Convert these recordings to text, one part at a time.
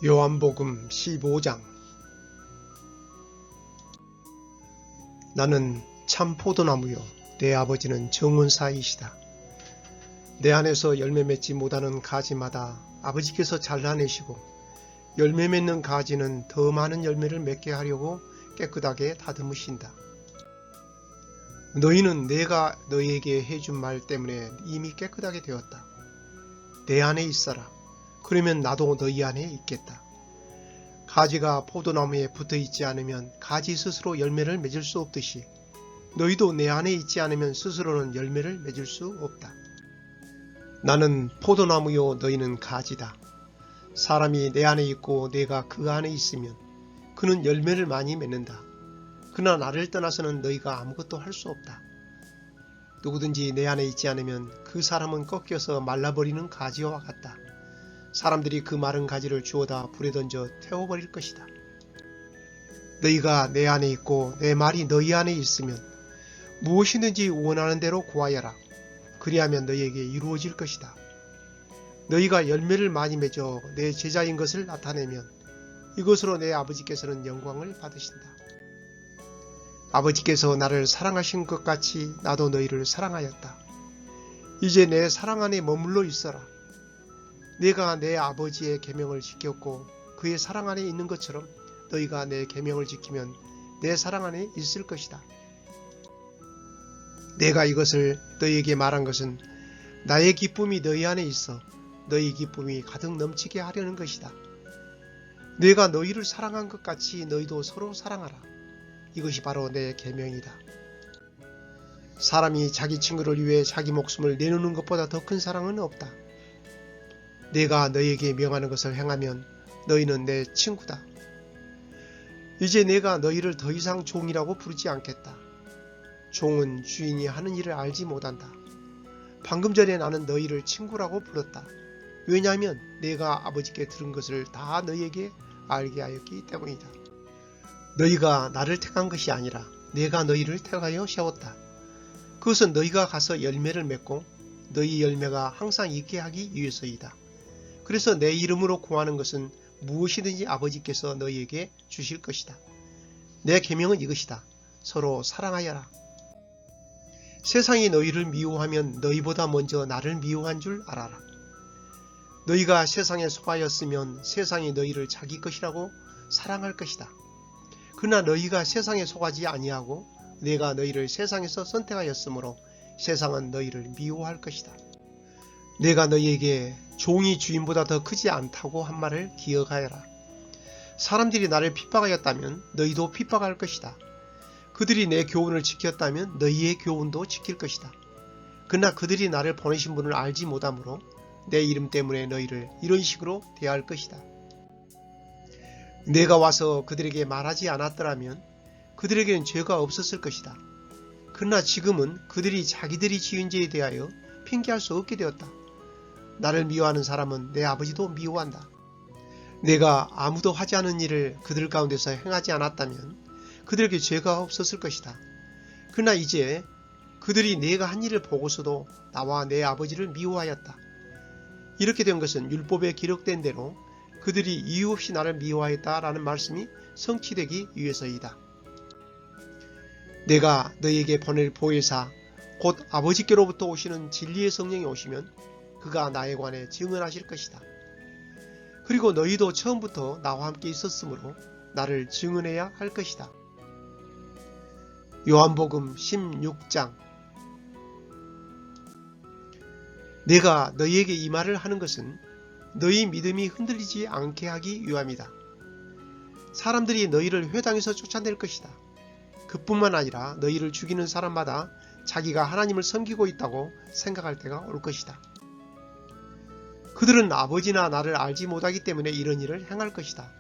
요한복음 15장. 나는 참 포도나무요 내 아버지는 정은사이시다. 내 안에서 열매 맺지 못하는 가지마다 아버지께서 잘라내시고 열매 맺는 가지는 더 많은 열매를 맺게 하려고 깨끗하게 다듬으신다. 너희는 내가 너희에게 해준 말 때문에 이미 깨끗하게 되었다. 내 안에 있어라. 그러면 나도 너희 안에 있겠다. 가지가 포도나무에 붙어 있지 않으면 가지 스스로 열매를 맺을 수 없듯이 너희도 내 안에 있지 않으면 스스로는 열매를 맺을 수 없다. 나는 포도나무요 너희는 가지다. 사람이 내 안에 있고 내가 그 안에 있으면 그는 열매를 많이 맺는다. 그러나 나를 떠나서는 너희가 아무것도 할 수 없다. 누구든지 내 안에 있지 않으면 그 사람은 꺾여서 말라버리는 가지와 같다. 사람들이 그 마른 가지를 주워다 불에 던져 태워버릴 것이다. 너희가 내 안에 있고 내 말이 너희 안에 있으면 무엇이든지 원하는 대로 구하여라. 그리하면 너희에게 이루어질 것이다. 너희가 열매를 많이 맺어 내 제자인 것을 나타내면 이것으로 내 아버지께서는 영광을 받으신다. 아버지께서 나를 사랑하신 것 같이 나도 너희를 사랑하였다. 이제 내 사랑 안에 머물러 있어라. 내가 내 아버지의 계명을 지켰고 그의 사랑 안에 있는 것처럼 너희가 내 계명을 지키면 내 사랑 안에 있을 것이다. 내가 이것을 너희에게 말한 것은 나의 기쁨이 너희 안에 있어 너희 기쁨이 가득 넘치게 하려는 것이다. 내가 너희를 사랑한 것 같이 너희도 서로 사랑하라. 이것이 바로 내 계명이다. 사람이 자기 친구를 위해 자기 목숨을 내놓는 것보다 더 큰 사랑은 없다. 내가 너희에게 명하는 것을 행하면 너희는 내 친구다. 이제 내가 너희를 더 이상 종이라고 부르지 않겠다. 종은 주인이 하는 일을 알지 못한다. 방금 전에 나는 너희를 친구라고 불렀다. 왜냐하면 내가 아버지께 들은 것을 다 너희에게 알게 하였기 때문이다. 너희가 나를 택한 것이 아니라 내가 너희를 택하여 세웠다. 그것은 너희가 가서 열매를 맺고 너희 열매가 항상 있게 하기 위해서이다. 그래서 내 이름으로 구하는 것은 무엇이든지 아버지께서 너희에게 주실 것이다. 내 계명은 이것이다. 서로 사랑하여라. 세상이 너희를 미워하면 너희보다 먼저 나를 미워한 줄 알아라. 너희가 세상에 속하였으면 세상이 너희를 자기 것이라고 사랑할 것이다. 그러나 너희가 세상에 속하지 아니하고 내가 너희를 세상에서 선택하였으므로 세상은 너희를 미워할 것이다. 내가 너희에게 종이 주인보다 더 크지 않다고 한 말을 기억하여라. 사람들이 나를 핍박하였다면 너희도 핍박할 것이다. 그들이 내 교훈을 지켰다면 너희의 교훈도 지킬 것이다. 그러나 그들이 나를 보내신 분을 알지 못하므로 내 이름 때문에 너희를 이런 식으로 대할 것이다. 내가 와서 그들에게 말하지 않았더라면 그들에게는 죄가 없었을 것이다. 그러나 지금은 그들이 자기들이 지은 죄에 대하여 핑계할 수 없게 되었다. 나를 미워하는 사람은 내 아버지도 미워한다. 내가 아무도 하지 않은 일을 그들 가운데서 행하지 않았다면 그들에게 죄가 없었을 것이다. 그러나 이제 그들이 내가 한 일을 보고서도 나와 내 아버지를 미워하였다. 이렇게 된 것은 율법에 기록된 대로 그들이 이유 없이 나를 미워하였다라는 말씀이 성취되기 위해서이다. 내가 너희에게 보낼 보혜사 곧 아버지께로부터 오시는 진리의 성령이 오시면 그가 나에 관해 증언하실 것이다. 그리고 너희도 처음부터 나와 함께 있었으므로 나를 증언해야 할 것이다. 요한복음 16장. 내가 너희에게 이 말을 하는 것은 너희 믿음이 흔들리지 않게 하기 위함이다. 사람들이 너희를 회당에서 쫓아낼 것이다. 그뿐만 아니라 너희를 죽이는 사람마다 자기가 하나님을 섬기고 있다고 생각할 때가 올 것이다. 그들은 아버지나 나를 알지 못하기 때문에 이런 일을 행할 것이다.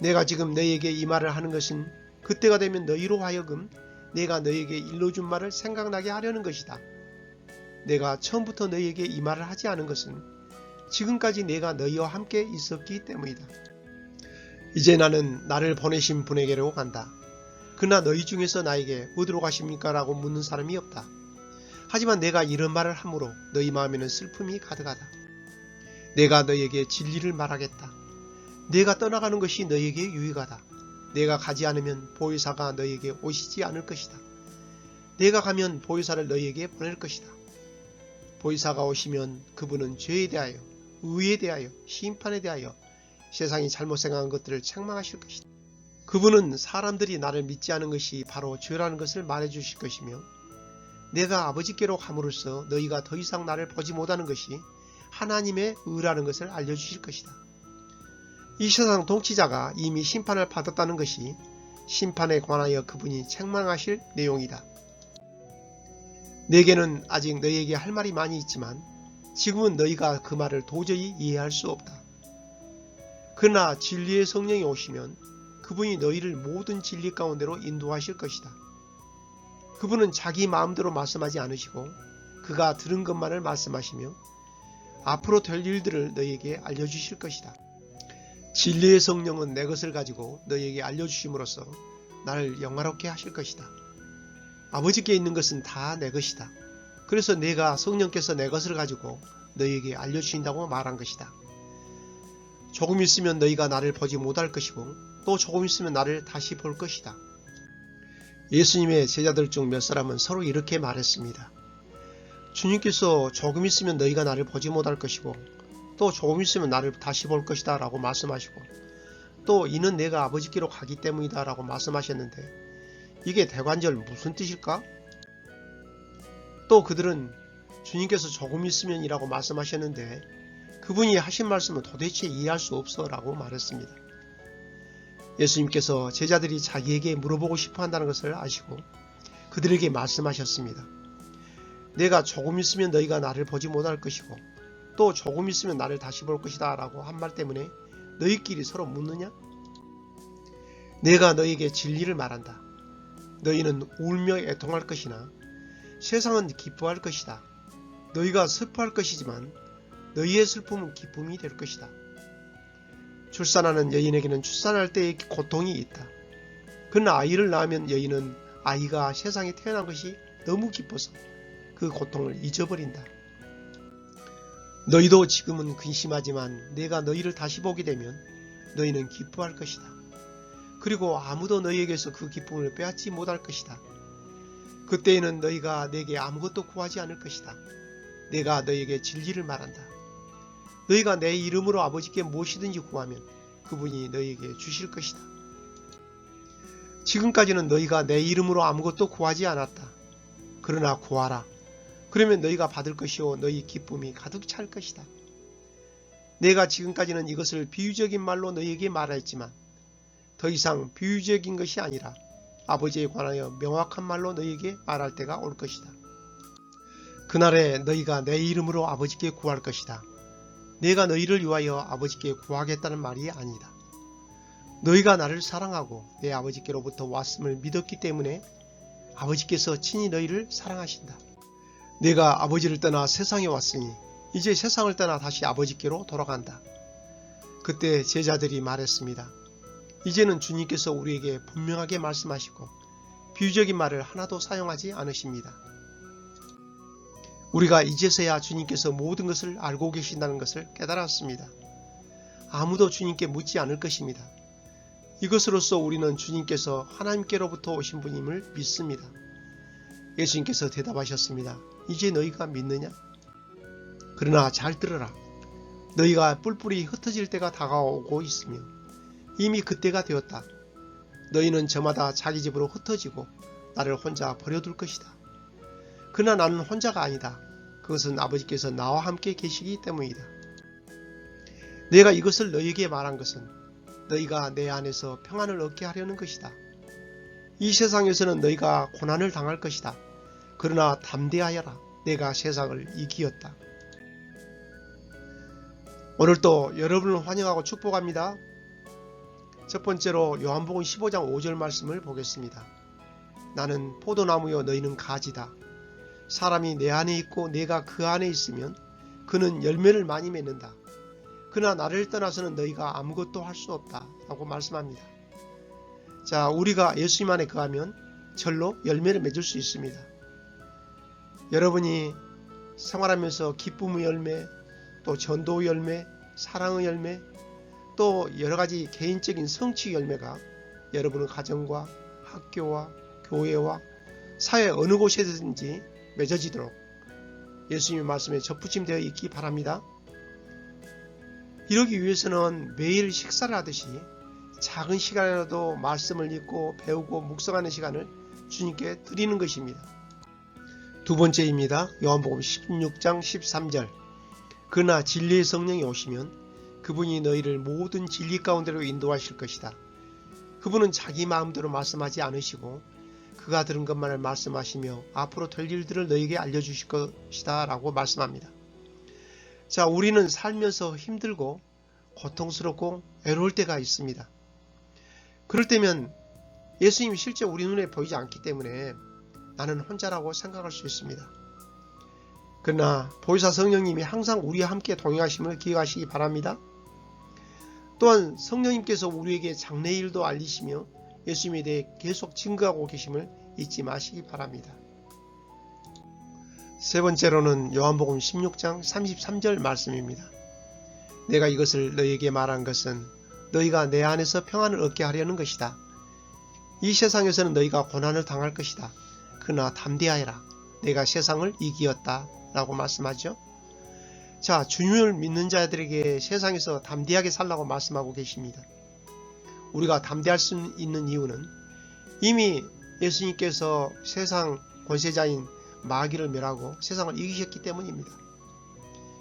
내가 지금 너희에게 이 말을 하는 것은 그때가 되면 너희로 하여금 내가 너희에게 일러준 말을 생각나게 하려는 것이다. 내가 처음부터 너희에게 이 말을 하지 않은 것은 지금까지 내가 너희와 함께 있었기 때문이다. 이제 나는 나를 보내신 분에게로 간다. 그러나 너희 중에서 나에게 어디로 가십니까? 라고 묻는 사람이 없다. 하지만 내가 이런 말을 함으로 너희 마음에는 슬픔이 가득하다. 내가 너희에게 진리를 말하겠다. 내가 떠나가는 것이 너희에게 유익하다. 내가 가지 않으면 보혜사가 너희에게 오시지 않을 것이다. 내가 가면 보혜사를 너희에게 보낼 것이다. 보혜사가 오시면 그분은 죄에 대하여, 의에 대하여, 심판에 대하여 세상이 잘못 생각한 것들을 책망하실 것이다. 그분은 사람들이 나를 믿지 않은 것이 바로 죄라는 것을 말해주실 것이며, 내가 아버지께로 감으로써 너희가 더 이상 나를 보지 못하는 것이 하나님의 의라는 것을 알려주실 것이다. 이 세상 통치자가 이미 심판을 받았다는 것이 심판에 관하여 그분이 책망하실 내용이다. 내게는 아직 너희에게 할 말이 많이 있지만 지금은 너희가 그 말을 도저히 이해할 수 없다. 그러나 진리의 성령이 오시면 그분이 너희를 모든 진리 가운데로 인도하실 것이다. 그분은 자기 마음대로 말씀하지 않으시고 그가 들은 것만을 말씀하시며 앞으로 될 일들을 너희에게 알려주실 것이다. 진리의 성령은 내 것을 가지고 너희에게 알려주심으로써 나를 영화롭게 하실 것이다. 아버지께 있는 것은 다 내 것이다. 그래서 내가 성령께서 내 것을 가지고 너희에게 알려주신다고 말한 것이다. 조금 있으면 너희가 나를 보지 못할 것이고 또 조금 있으면 나를 다시 볼 것이다. 예수님의 제자들 중 몇 사람은 서로 이렇게 말했습니다. 주님께서 조금 있으면 너희가 나를 보지 못할 것이고 또 조금 있으면 나를 다시 볼 것이다 라고 말씀하시고 또 이는 내가 아버지께로 가기 때문이다 라고 말씀하셨는데 이게 대관절 무슨 뜻일까? 또 그들은 주님께서 조금 있으면 이라고 말씀하셨는데 그분이 하신 말씀은 도대체 이해할 수 없어 라고 말했습니다. 예수님께서 제자들이 자기에게 물어보고 싶어 한다는 것을 아시고 그들에게 말씀하셨습니다. 내가 조금 있으면 너희가 나를 보지 못할 것이고 또 조금 있으면 나를 다시 볼 것이다 라고 한 말 때문에 너희끼리 서로 묻느냐? 내가 너희에게 진리를 말한다. 너희는 울며 애통할 것이나 세상은 기뻐할 것이다. 너희가 슬퍼할 것이지만 너희의 슬픔은 기쁨이 될 것이다. 출산하는 여인에게는 출산할 때의 고통이 있다. 그러나 아이를 낳으면 여인은 아이가 세상에 태어난 것이 너무 기뻐서 그 고통을 잊어버린다. 너희도 지금은 근심하지만 내가 너희를 다시 보게 되면 너희는 기뻐할 것이다. 그리고 아무도 너희에게서 그 기쁨을 빼앗지 못할 것이다. 그때에는 너희가 내게 아무것도 구하지 않을 것이다. 내가 너희에게 진리를 말한다. 너희가 내 이름으로 아버지께 무엇이든지 구하면 그분이 너희에게 주실 것이다. 지금까지는 너희가 내 이름으로 아무것도 구하지 않았다. 그러나 구하라. 그러면 너희가 받을 것이요 너희 기쁨이 가득 찰 것이다. 내가 지금까지는 이것을 비유적인 말로 너희에게 말했지만 더 이상 비유적인 것이 아니라 아버지에 관하여 명확한 말로 너희에게 말할 때가 올 것이다. 그날에 너희가 내 이름으로 아버지께 구할 것이다. 내가 너희를 위하여 아버지께 구하겠다는 말이 아니다. 너희가 나를 사랑하고 내 아버지께로부터 왔음을 믿었기 때문에 아버지께서 친히 너희를 사랑하신다. 내가 아버지를 떠나 세상에 왔으니 이제 세상을 떠나 다시 아버지께로 돌아간다. 그때 제자들이 말했습니다. 이제는 주님께서 우리에게 분명하게 말씀하시고 비유적인 말을 하나도 사용하지 않으십니다. 우리가 이제서야 주님께서 모든 것을 알고 계신다는 것을 깨달았습니다. 아무도 주님께 묻지 않을 것입니다. 이것으로써 우리는 주님께서 하나님께로부터 오신 분임을 믿습니다. 예수님께서 대답하셨습니다. 이제 너희가 믿느냐? 그러나 잘 들으라. 너희가 뿔뿔이 흩어질 때가 다가오고 있으며 이미 그때가 되었다. 너희는 저마다 자기 집으로 흩어지고 나를 혼자 버려둘 것이다. 그러나 나는 혼자가 아니다. 그것은 아버지께서 나와 함께 계시기 때문이다. 내가 이것을 너희에게 말한 것은 너희가 내 안에서 평안을 얻게 하려는 것이다. 이 세상에서는 너희가 고난을 당할 것이다. 그러나 담대하여라. 내가 세상을 이기었다. 오늘도 여러분을 환영하고 축복합니다. 첫 번째로 요한복음 15장 5절 말씀을 보겠습니다. 나는 포도나무요 너희는 가지다. 사람이 내 안에 있고 내가 그 안에 있으면 그는 열매를 많이 맺는다. 그러나 나를 떠나서는 너희가 아무것도 할 수 없다 라고 말씀합니다. 자, 우리가 예수님 안에 거하면 절로 열매를 맺을 수 있습니다. 여러분이 생활하면서 기쁨의 열매, 또 전도의 열매, 사랑의 열매, 또 여러 가지 개인적인 성취 열매가 여러분의 가정과 학교와 교회와 사회 어느 곳에든지 맺어지도록 예수님의 말씀에 접붙임되어 있기 바랍니다. 이러기 위해서는 매일 식사를 하듯이 작은 시간이라도 말씀을 읽고 배우고 묵상하는 시간을 주님께 드리는 것입니다. 두 번째입니다. 요한복음 16장 13절. 그러나 진리의 성령이 오시면 그분이 너희를 모든 진리 가운데로 인도하실 것이다. 그분은 자기 마음대로 말씀하지 않으시고 그가 들은 것만을 말씀하시며 앞으로 될 일들을 너희에게 알려주실 것이다 라고 말씀합니다. 자, 우리는 살면서 힘들고 고통스럽고 외로울 때가 있습니다. 그럴 때면 예수님이 실제 우리 눈에 보이지 않기 때문에 나는 혼자라고 생각할 수 있습니다. 그러나 보혜사 성령님이 항상 우리와 함께 동행하심을 기억하시기 바랍니다. 또한 성령님께서 우리에게 장래일도 알리시며 예수님에 대해 계속 증거하고 계심을 잊지 마시기 바랍니다. 세 번째로는 요한복음 16장 33절 말씀입니다. 내가 이것을 너희에게 말한 것은 너희가 내 안에서 평안을 얻게 하려는 것이다. 이 세상에서는 너희가 고난을 당할 것이다. 그러나 담대하여라. 내가 세상을 이기었다. 라고 말씀하죠. 자, 주님을 믿는 자들에게 세상에서 담대하게 살라고 말씀하고 계십니다. 우리가 담대할 수 있는 이유는 이미 예수님께서 세상 권세자인 마귀를 멸하고 세상을 이기셨기 때문입니다.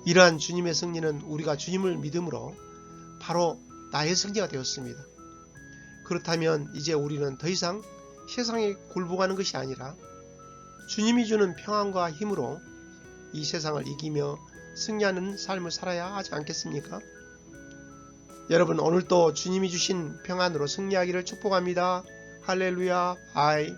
이러한 주님의 승리는 우리가 주님을 믿음으로 바로 나의 승리가 되었습니다. 그렇다면 이제 우리는 더 이상 세상에 굴복하는 것이 아니라 주님이 주는 평안과 힘으로 이 세상을 이기며 승리하는 삶을 살아야 하지 않겠습니까? 여러분, 오늘도 주님이 주신 평안으로 승리하기를 축복합니다. 할렐루야. 아이.